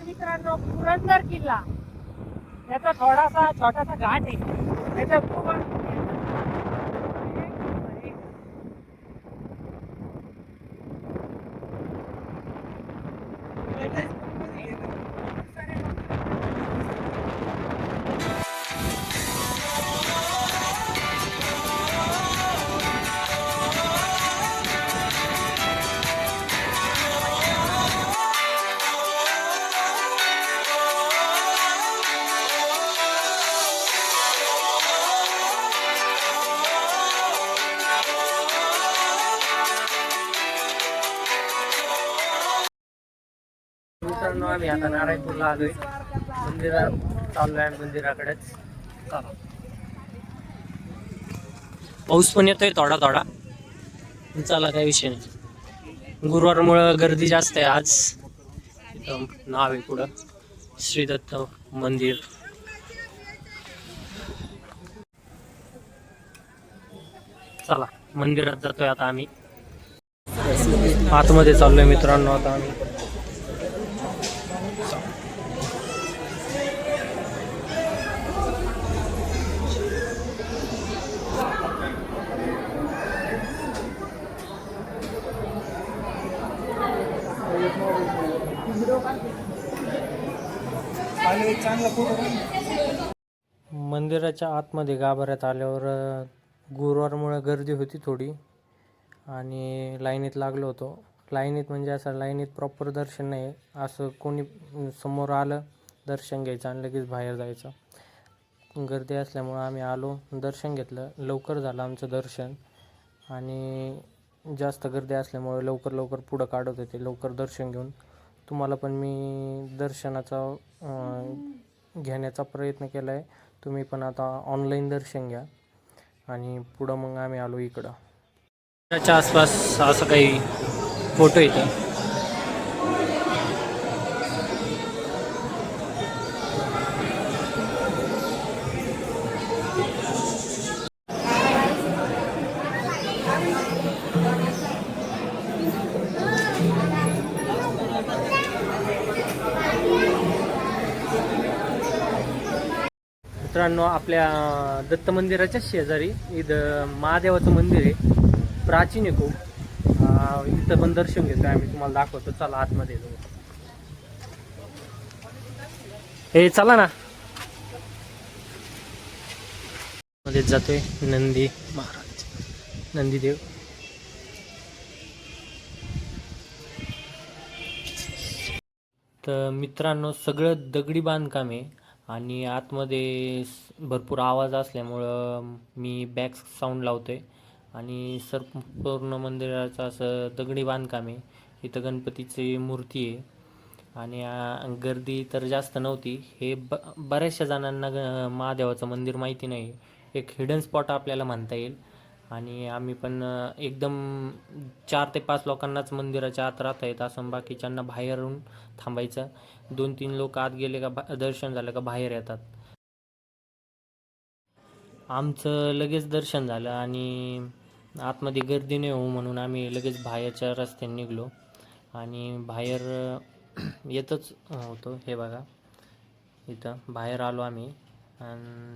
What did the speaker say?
तर मित्रांनो पुरंदर किल्ला याचा थोडासा छोटासा घाट आहे त्याच्या मित्रांनो आम्ही आता नारायणपूरला आलोय मंदिरात चाललोय मंदिराकडेच पाऊस पण येतोय थोडा थोडा चला काही विषय नाही गुरुवारमुळं गर्दी जास्त आहे आज नाव आहे पुढं श्री दत्त मंदिर चला मंदिरात जातोय आता आम्ही आतमध्ये चाललोय मित्रांनो आता आम्ही मंदिराच्या आतमध्ये गाभाऱ्यात आल्यावर गुरुवारमुळे गर्दी होती थोडी आणि लाईनीत लागलो होतो. लाईनीत म्हणजे असं लाईनीत प्रॉपर दर्शन नाही, असं कोणी समोर आलं दर्शन घ्यायचं आणि लगेच बाहेर जायचं. गर्दी असल्यामुळं आम्ही आलो, दर्शन घेतलं, लवकर झालं आमचं दर्शन आणि जास्त गर्दी असल्यामुळे लवकर पुढं काढत होते लवकर दर्शन घेऊन. तुम्हाला पण मी दर्शनाचा घेण्याचा प्रयत्न केला आहे. तुम्ही पण आता ऑनलाईन दर्शन घ्या आणि पुढं मग आम्ही आलो इकडं. त्याच्या आसपास असं काही फोटो येतं. मित्रांनो आपल्या दत्त मंदिराच्या शेजारी इथं महादेवाचं मंदिर आहे, प्राचीन आहे खूप. इथं पण दर्शन घेतोय आम्ही, तुम्हाला दाखवतो. चला आतमध्ये जाऊ. हे चला ना, मध्ये जातोय. नंदी महाराज, नंदीदेव. तर मित्रांनो सगळं दगडी बांधकाम आहे आणि आतमध्ये भरपूर आवाज असल्यामुळं मी बॅक साऊंड लावतोय आणि पूर्ण मंदिराचं असं दगडी बांधकाम आहे. इथं गणपतीची मूर्ती आहे आणि गर्दी तर जास्त नव्हती. हे बऱ्याचशा जणांना महादेवाचं मंदिर माहिती नाही, एक हिडन स्पॉट आपल्याला म्हणता येईल. आणि आम्ही पण एकदम 4 ते 5 लोकांनाच मंदिराच्या आत राहता येत असं, बाकीच्यांना बाहेरून थांबायचं. 2-3 लोक आत गेले का दर्शन झालं का बाहेर येतात. आमचं लगेच दर्शन झालं आणि आतमध्ये गर्दी नाही होऊ म्हणून आम्ही लगेच बाहेरच्या रस्त्याने निघलो आणि बाहेर येतच होतो. हे बघा इथं बाहेर आलो आम्ही आणि